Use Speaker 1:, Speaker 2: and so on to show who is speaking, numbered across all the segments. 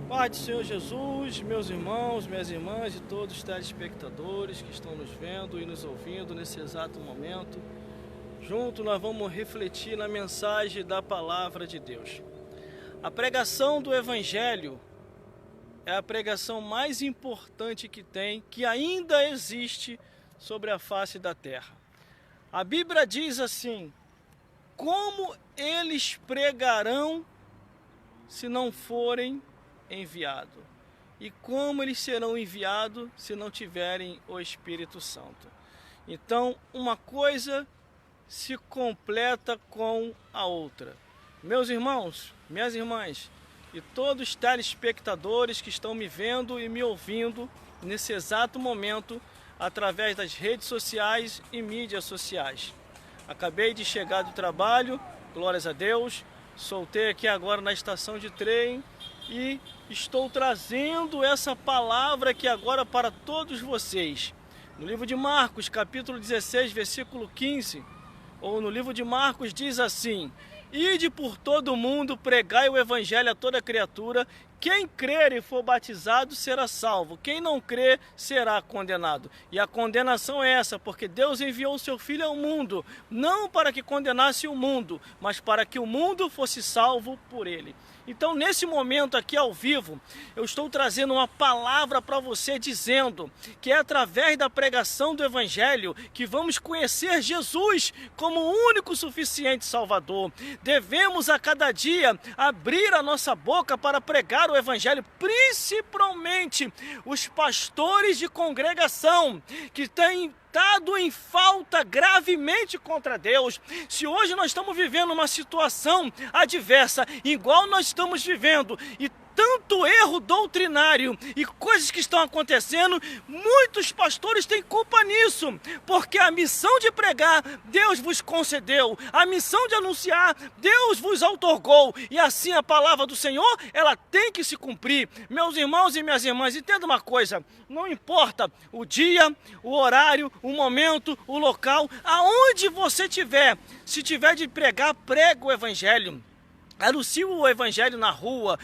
Speaker 1: Pai do Senhor Jesus, meus irmãos, minhas irmãs e todos os telespectadores que estão nos vendo e nos ouvindo nesse exato momento. Junto nós vamos refletir na mensagem da palavra de Deus. A pregação do Evangelho é a pregação mais importante que tem, que ainda existe sobre a face da terra. A Bíblia diz assim: como eles pregarão se não forem enviados? E como eles serão enviados se não tiverem o Espírito Santo? Então, uma coisa se completa com a outra. Meus irmãos, minhas irmãs e todos os telespectadores que estão me vendo e me ouvindo nesse exato momento através das redes sociais e mídias sociais. Acabei de chegar do trabalho, glórias a Deus, soltei aqui agora na estação de trem e estou trazendo essa palavra aqui agora para todos vocês. No livro de Marcos, capítulo 16, versículo 15, ou no livro de Marcos diz assim: ide por todo o mundo, pregai o evangelho a toda criatura, quem crer e for batizado será salvo, quem não crer será condenado. E a condenação é essa, porque Deus enviou o seu Filho ao mundo, não para que condenasse o mundo, mas para que o mundo fosse salvo por ele. Então, nesse momento aqui ao vivo, eu estou trazendo uma palavra para você dizendo que é através da pregação do Evangelho que vamos conhecer Jesus como o único suficiente Salvador. Devemos a cada dia abrir a nossa boca para pregar o Evangelho, principalmente os pastores de congregação que têm estado em falta gravemente contra Deus. Se hoje nós estamos vivendo uma situação adversa, igual nós estamos vivendo, e tanto erro doutrinário e coisas que estão acontecendo, muitos pastores têm culpa nisso, porque a missão de pregar, Deus vos concedeu, a missão de anunciar, Deus vos outorgou, e assim a palavra do Senhor, ela tem que se cumprir. Meus irmãos e minhas irmãs, entenda uma coisa, não importa o dia, o horário, o momento, o local, aonde você estiver, se tiver de pregar, prega o Evangelho. Anuncie o Evangelho na rua,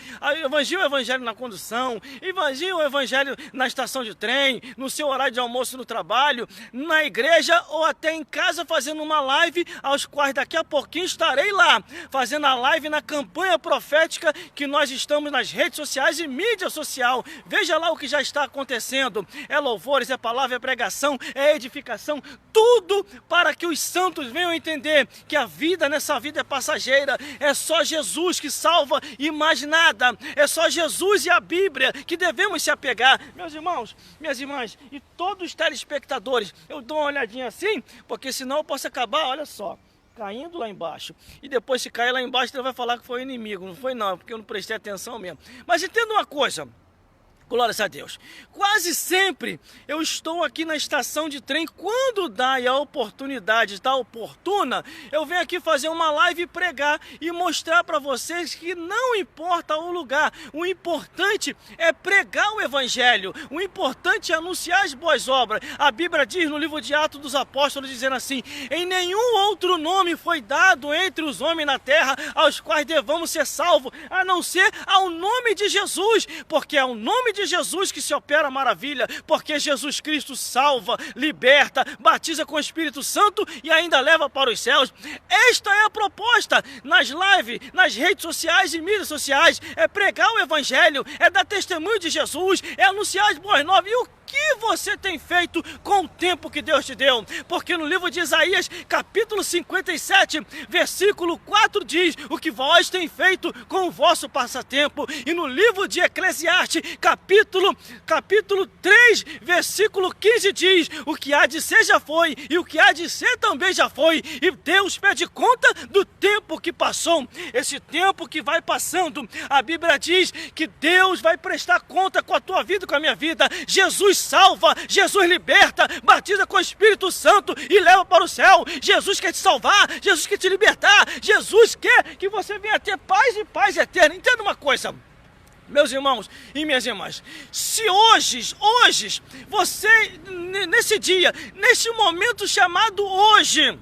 Speaker 1: evangelie o Evangelho na condução, evangelie o Evangelho na estação de trem, no seu horário de almoço no trabalho, na igreja ou até em casa fazendo uma live, aos quais daqui a pouquinho estarei lá, fazendo a live na campanha profética que nós estamos nas redes sociais e mídia social. Veja lá o que já está acontecendo, é louvores, é palavra, é pregação, é edificação, tudo para que os santos venham entender que a vida nessa vida é passageira, é só Jesus que salva e mais nada, é só Jesus e a Bíblia que devemos se apegar. Meus irmãos, minhas irmãs e todos os telespectadores, eu dou uma olhadinha assim, porque senão eu posso acabar, olha só, caindo lá embaixo, e depois se cair lá embaixo ele vai falar que foi o inimigo, não foi não, porque eu não prestei atenção mesmo. Mas entenda uma coisa, glórias a Deus, quase sempre eu estou aqui na estação de trem, quando dá e a oportunidade está oportuna, eu venho aqui fazer uma live e pregar e mostrar para vocês que não importa o lugar, o importante é pregar o Evangelho, o importante é anunciar as boas obras. A Bíblia diz no livro de Atos dos Apóstolos, dizendo assim: em nenhum outro nome foi dado entre os homens na terra aos quais devamos ser salvos, a não ser ao nome de Jesus, porque é o nome de Jesus que se opera a maravilha, porque Jesus Cristo salva, liberta, batiza com o Espírito Santo e ainda leva para os céus. Esta é a proposta nas lives, nas redes sociais e mídias sociais, é pregar o Evangelho, é dar testemunho de Jesus, é anunciar as boas novas. E o que você tem feito com o tempo que Deus te deu? Porque no livro de Isaías, capítulo 57, versículo 4 diz: o que vós tem feito com o vosso passatempo. E no livro de Eclesiastes, capítulo 3, versículo 15 diz: o que há de ser já foi, e o que há de ser também já foi. E Deus pede conta do tempo que passou. Esse tempo que vai passando, a Bíblia diz que Deus vai prestar conta com a tua vida e com a minha vida. Jesus salva, Jesus liberta, batiza com o Espírito Santo e leva para o céu. Jesus quer te salvar, Jesus quer te libertar, Jesus quer que você venha ter paz e paz eterna. Entenda uma coisa, meus irmãos e minhas irmãs, se hoje, você, nesse dia, nesse momento chamado hoje,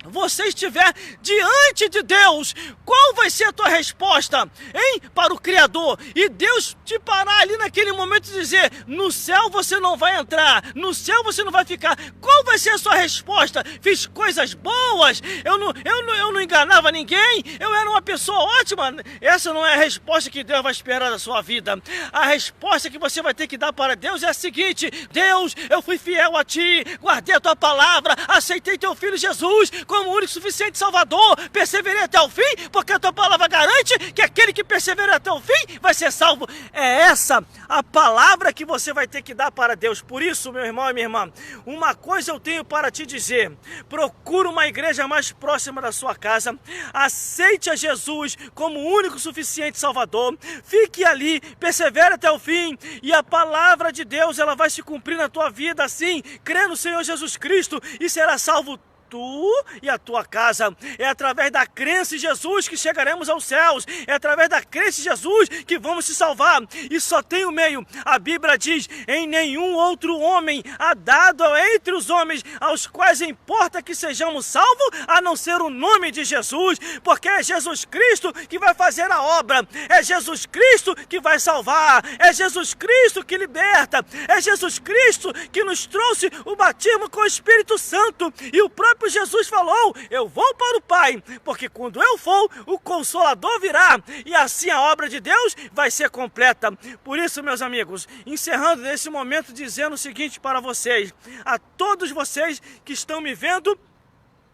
Speaker 1: você estiver diante de Deus, qual vai ser a tua resposta, hein? Para o Criador. E Deus te parar ali naquele momento e dizer: no céu você não vai entrar, no céu você não vai ficar. Qual vai ser a sua resposta? Fiz coisas boas, eu não enganava ninguém, eu era uma pessoa ótima. Essa não é a resposta que Deus vai esperar da sua vida. A resposta que você vai ter que dar para Deus é a seguinte: Deus, eu fui fiel a Ti, guardei a Tua palavra, aceitei Teu Filho Jesus como único e suficiente Salvador, perseverei até o fim, porque a Tua palavra garante que aquele que persevera até o fim vai ser salvo. É essa a palavra que você vai ter que dar para Deus. Por isso, meu irmão e minha irmã, uma coisa eu tenho para te dizer: procura uma igreja mais próxima da sua casa, aceite a Jesus como único e suficiente Salvador, fique ali, persevere até o fim, e a palavra de Deus ela vai se cumprir na tua vida. Assim, crê no Senhor Jesus Cristo e será salvo tu e a tua casa. É através da crença em Jesus que chegaremos aos céus, é através da crença em Jesus que vamos se salvar, e só tem um meio. A Bíblia diz: em nenhum outro homem há dado entre os homens aos quais importa que sejamos salvos, a não ser o nome de Jesus, porque é Jesus Cristo que vai fazer a obra, é Jesus Cristo que vai salvar, é Jesus Cristo que liberta, é Jesus Cristo que nos trouxe o batismo com o Espírito Santo. E o próprio Jesus falou: eu vou para o Pai, porque quando eu for, o Consolador virá, e assim a obra de Deus vai ser completa. Por isso, meus amigos, encerrando nesse momento, dizendo o seguinte para vocês, a todos vocês que estão me vendo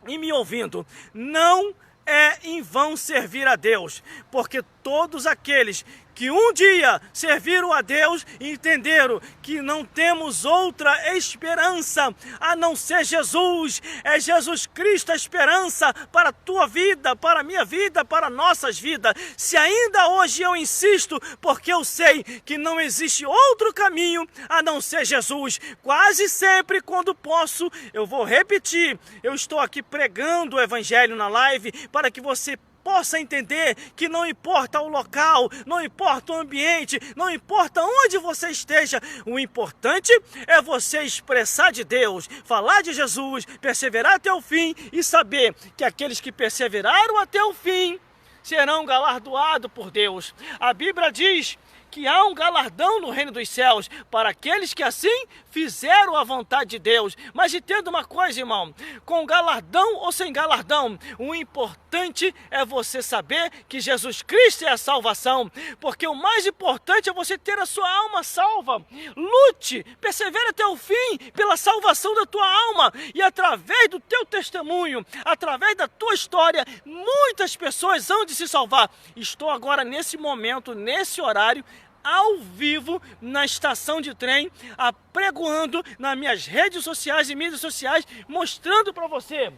Speaker 1: e me ouvindo: não é em vão servir a Deus, porque todos aqueles que um dia serviram a Deus e entenderam que não temos outra esperança a não ser Jesus. É Jesus Cristo a esperança para a tua vida, para a minha vida, para nossas vidas. Se ainda hoje eu insisto, porque eu sei que não existe outro caminho a não ser Jesus. Quase sempre, quando posso, eu vou repetir. Eu estou aqui pregando o Evangelho na live para que você possa entender que não importa o local, não importa o ambiente, não importa onde você esteja, o importante é você expressar de Deus, falar de Jesus, perseverar até o fim e saber que aqueles que perseveraram até o fim serão galardoados por Deus. A Bíblia diz que há um galardão no reino dos céus para aqueles que assim fizeram a vontade de Deus. Mas entenda uma coisa, irmão: com galardão ou sem galardão, o importante é você saber que Jesus Cristo é a salvação, porque o mais importante é você ter a sua alma salva. Lute, persevere até o fim pela salvação da tua alma, e através do teu testemunho, através da tua história, muitas pessoas hão de se salvar. Estou agora nesse momento, nesse horário, ao vivo na estação de trem, apregoando nas minhas redes sociais e mídias sociais, mostrando para você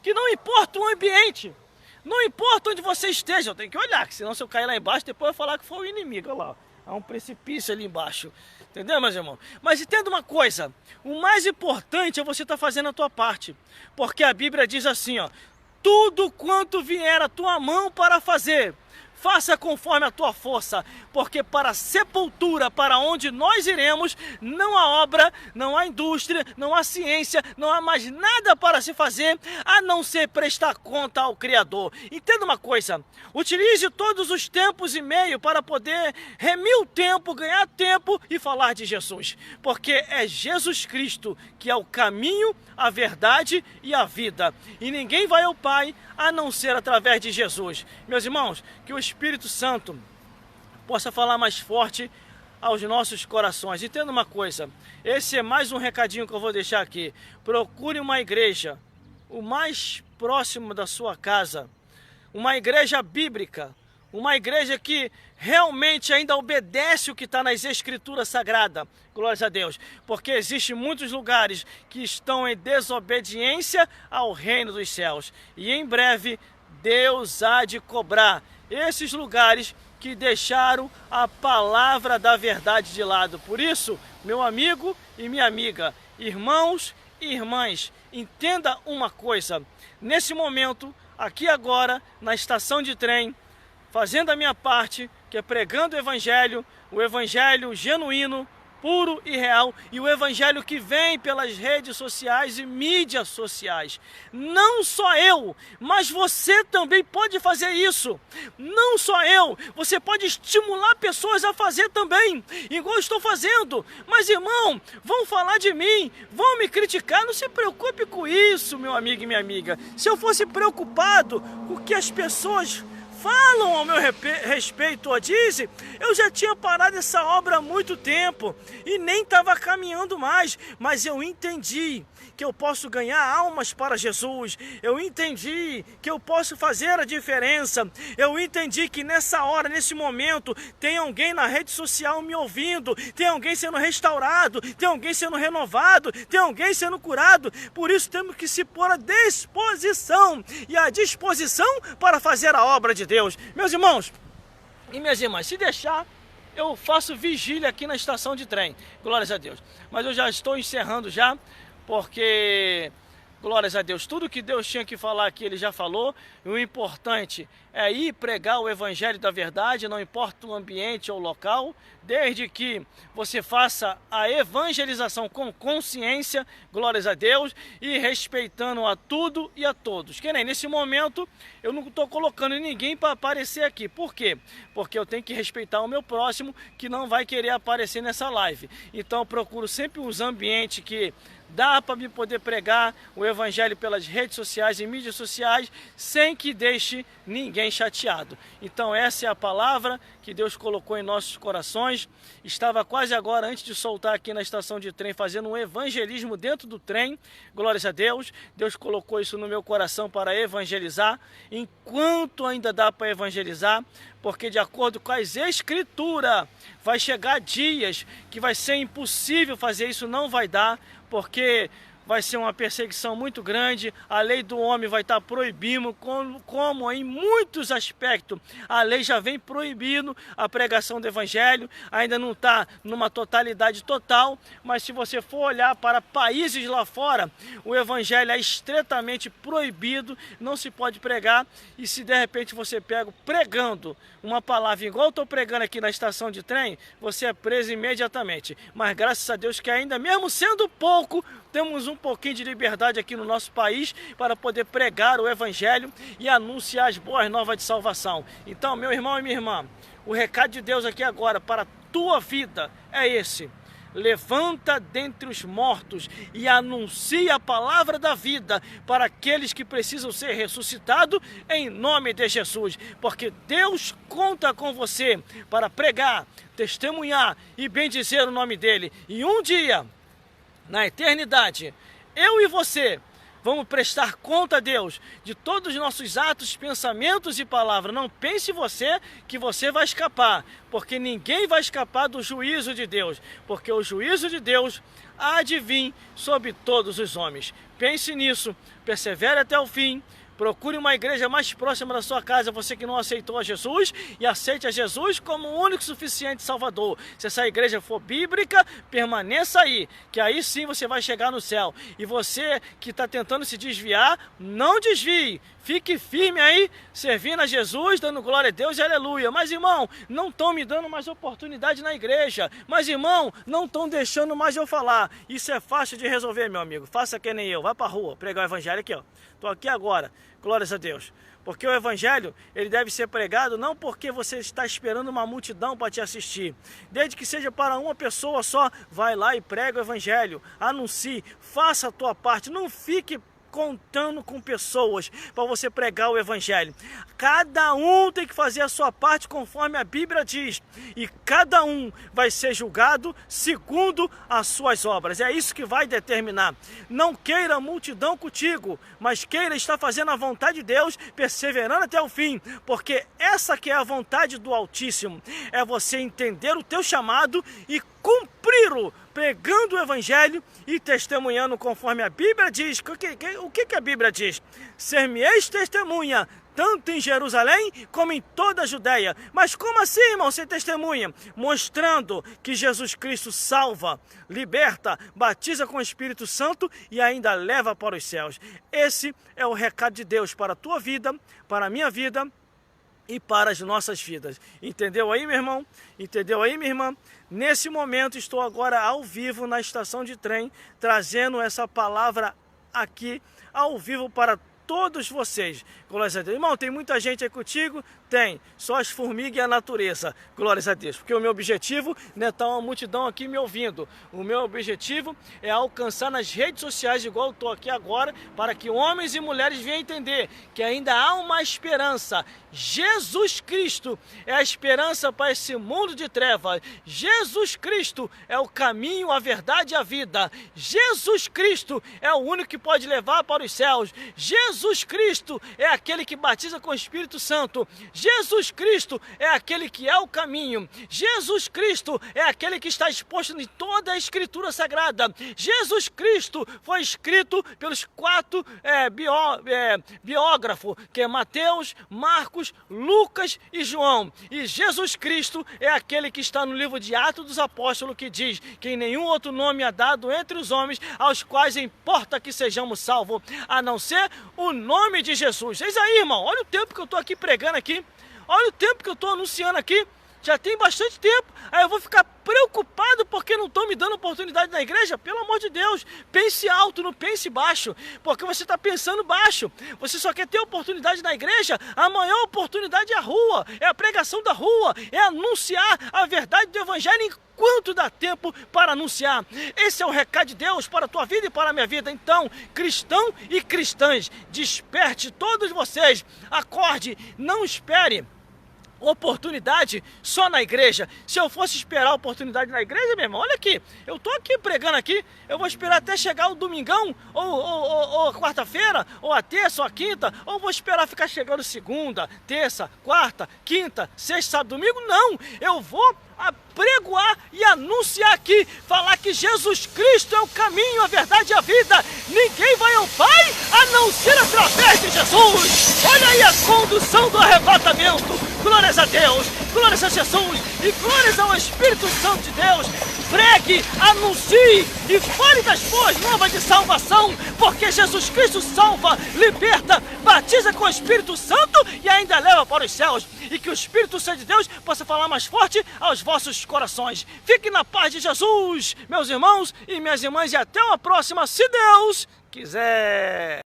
Speaker 1: que não importa o ambiente, não importa onde você esteja, eu tenho que olhar, que senão se eu cair lá embaixo, depois eu vou falar que foi o inimigo. Olha lá, há um precipício ali embaixo, entendeu, meus irmãos? Mas entenda uma coisa: o mais importante é você estar fazendo a tua parte, porque a Bíblia diz assim, ó: tudo quanto vier a tua mão para fazer, faça conforme a tua força, porque para a sepultura, para onde nós iremos, não há obra, não há indústria, não há ciência, não há mais nada para se fazer, a não ser prestar conta ao Criador. Entenda uma coisa: utilize todos os tempos e meio para poder remir o tempo, ganhar tempo e falar de Jesus, porque é Jesus Cristo que é o caminho, a verdade e a vida, e ninguém vai ao Pai a não ser através de Jesus. Meus irmãos, que o Espírito Santo possa falar mais forte aos nossos corações. Entenda uma coisa: esse é mais um recadinho que eu vou deixar aqui. Procure uma igreja o mais próximo da sua casa, uma igreja bíblica, uma igreja que realmente ainda obedece o que está nas Escrituras Sagradas. Glórias a Deus, porque existem muitos lugares que estão em desobediência ao reino dos céus, e em breve Deus há de cobrar esses lugares que deixaram a palavra da verdade de lado. Por isso, meu amigo e minha amiga, irmãos e irmãs, entenda uma coisa: nesse momento, aqui agora, na estação de trem, fazendo a minha parte, que é pregando o Evangelho genuíno, puro e real, e o evangelho que vem pelas redes sociais e mídias sociais. Não só eu, mas você também pode fazer isso. Não só eu, você pode estimular pessoas a fazer também, igual eu estou fazendo. Mas irmão, vão falar de mim, vão me criticar, não se preocupe com isso, meu amigo e minha amiga. Se eu fosse preocupado com o que as pessoas falam ao meu respeito ou dizem, eu já tinha parado essa obra há muito tempo e nem estava caminhando mais, mas eu entendi que eu posso ganhar almas para Jesus, eu entendi que eu posso fazer a diferença, eu entendi que nessa hora, nesse momento, tem alguém na rede social me ouvindo, tem alguém sendo restaurado, tem alguém sendo renovado, tem alguém sendo curado, por isso temos que se pôr à disposição e à disposição para fazer a obra de Deus. Meus irmãos e minhas irmãs, se deixar, eu faço vigília aqui na estação de trem, glórias a Deus, mas eu já estou encerrando já, porque, glórias a Deus, tudo que Deus tinha que falar aqui, Ele já falou. E o importante é ir pregar o Evangelho da verdade, não importa o ambiente ou o local, desde que você faça a evangelização com consciência, glórias a Deus, e respeitando a tudo e a todos. Que nem nesse momento, eu não estou colocando ninguém para aparecer aqui. Por quê? Porque eu tenho que respeitar o meu próximo, que não vai querer aparecer nessa live. Então eu procuro sempre os ambientes que dá para me poder pregar o evangelho pelas redes sociais e mídias sociais sem que deixe ninguém chateado. Então essa é a palavra que Deus colocou em nossos corações. Estava quase agora, antes de soltar aqui na estação de trem, fazendo um evangelismo dentro do trem. Glórias a Deus. Deus colocou isso no meu coração para evangelizar, enquanto ainda dá para evangelizar, porque de acordo com as escrituras, vai chegar dias que vai ser impossível fazer isso, não vai dar, porque vai ser uma perseguição muito grande, a lei do homem vai estar proibindo, como em muitos aspectos a lei já vem proibindo a pregação do evangelho, ainda não está numa totalidade total, mas se você for olhar para países lá fora, o evangelho é estritamente proibido, não se pode pregar, e se de repente você pega pregando uma palavra igual eu estou pregando aqui na estação de trem, você é preso imediatamente, mas graças a Deus que ainda mesmo sendo pouco, temos um pouquinho de liberdade aqui no nosso país para poder pregar o evangelho e anunciar as boas novas de salvação. Então, meu irmão e minha irmã, o recado de Deus aqui agora para a tua vida é esse: levanta dentre os mortos e anuncia a palavra da vida para aqueles que precisam ser ressuscitados em nome de Jesus, porque Deus conta com você para pregar, testemunhar e bendizer o nome dele, e um dia na eternidade, eu e você vamos prestar conta a Deus de todos os nossos atos, pensamentos e palavras. Não pense você que você vai escapar, porque ninguém vai escapar do juízo de Deus, porque o juízo de Deus há de vir sobre todos os homens. Pense nisso, persevere até o fim. Procure uma igreja mais próxima da sua casa, você que não aceitou a Jesus, e aceite a Jesus como o único e suficiente Salvador. Se essa igreja for bíblica, permaneça aí, que aí sim você vai chegar no céu. E você que está tentando se desviar, não desvie. Fique firme aí, servindo a Jesus, dando glória a Deus e aleluia. Mas irmão, não estão me dando mais oportunidade na igreja. Mas irmão, não estão deixando mais eu falar. Isso é fácil de resolver, meu amigo. Faça que nem eu, vai para a rua, pregar o evangelho aqui, ó. Estou aqui agora, glórias a Deus. Porque o evangelho, ele deve ser pregado não porque você está esperando uma multidão para te assistir. Desde que seja para uma pessoa só, vai lá e prega o evangelho. Anuncie, faça a tua parte, não fique contando com pessoas para você pregar o evangelho. Cada um tem que fazer a sua parte conforme a Bíblia diz, e cada um vai ser julgado segundo as suas obras. É isso que vai determinar. Não queira a multidão contigo, mas queira estar fazendo a vontade de Deus, perseverando até o fim, porque essa que é a vontade do Altíssimo, é você entender o teu chamado e cumpri-lo, pregando o evangelho e testemunhando conforme a Bíblia diz. O que a Bíblia diz? Ser-me-eis testemunha, tanto em Jerusalém como em toda a Judéia. Mas como assim, irmão, ser testemunha? Mostrando que Jesus Cristo salva, liberta, batiza com o Espírito Santo e ainda leva para os céus. Esse é o recado de Deus para a tua vida, para a minha vida, e para as nossas vidas. Entendeu aí, meu irmão? Entendeu aí, minha irmã? Nesse momento estou agora ao vivo na estação de trem, trazendo essa palavra aqui ao vivo para todos vocês. Glórias a Deus. Irmão, tem muita gente aí contigo? Tem. Só as formigas e a natureza. Glórias a Deus. Porque o meu objetivo não é estar uma multidão aqui me ouvindo. O meu objetivo é alcançar nas redes sociais, igual eu estou aqui agora, para que homens e mulheres venham entender que ainda há uma esperança. Jesus Cristo é a esperança para esse mundo de trevas. Jesus Cristo é o caminho, a verdade e a vida. Jesus Cristo é o único que pode levar para os céus. Jesus Cristo é aquele que batiza com o Espírito Santo. Jesus Cristo é aquele que é o caminho. Jesus Cristo é aquele que está exposto em toda a Escritura Sagrada. Jesus Cristo foi escrito pelos 4 biógrafos, que é Mateus, Marcos, Lucas e João. E Jesus Cristo é aquele que está no livro de Atos dos Apóstolos, que diz que em nenhum outro nome é dado entre os homens aos quais importa que sejamos salvos, a não ser o nome de Jesus. Eis aí, irmão, olha o tempo que eu estou aqui pregando aqui. Olha o tempo que eu estou anunciando aqui. Já tem bastante tempo. Aí eu vou ficar preocupado porque não estão me dando oportunidade na igreja? Pelo amor de Deus, pense alto, não pense baixo. Porque você está pensando baixo. Você só quer ter oportunidade na igreja? A maior oportunidade é a rua, é a pregação da rua, é anunciar a verdade do evangelho enquanto dá tempo para anunciar. Esse é o recado de Deus para a tua vida e para a minha vida. Então, cristão e cristãs, desperte todos vocês. Acorde, não espere oportunidade só na igreja. Se eu fosse esperar oportunidade na igreja, meu irmão, olha aqui, eu tô aqui pregando aqui, eu vou esperar até chegar o domingão, ou quarta-feira, ou a terça, ou a quinta, ou vou esperar ficar chegando segunda, terça, quarta, quinta, sexta, sábado, domingo? Não, eu vou pregoar e anunciar aqui, falar que Jesus Cristo é o caminho, a verdade e a vida. Ninguém vai ao Pai a não ser através de Jesus. Olha aí a condução do arrebatamento. Glórias a Deus, glórias a Jesus e glórias ao Espírito Santo de Deus. Pregue, anuncie e fale das boas novas de salvação, porque Jesus Cristo salva, liberta, batiza com o Espírito Santo e ainda leva para os céus. E que o Espírito Santo de Deus possa falar mais forte aos vossos corações. Fiquem na paz de Jesus, meus irmãos e minhas irmãs, e até uma próxima, se Deus quiser.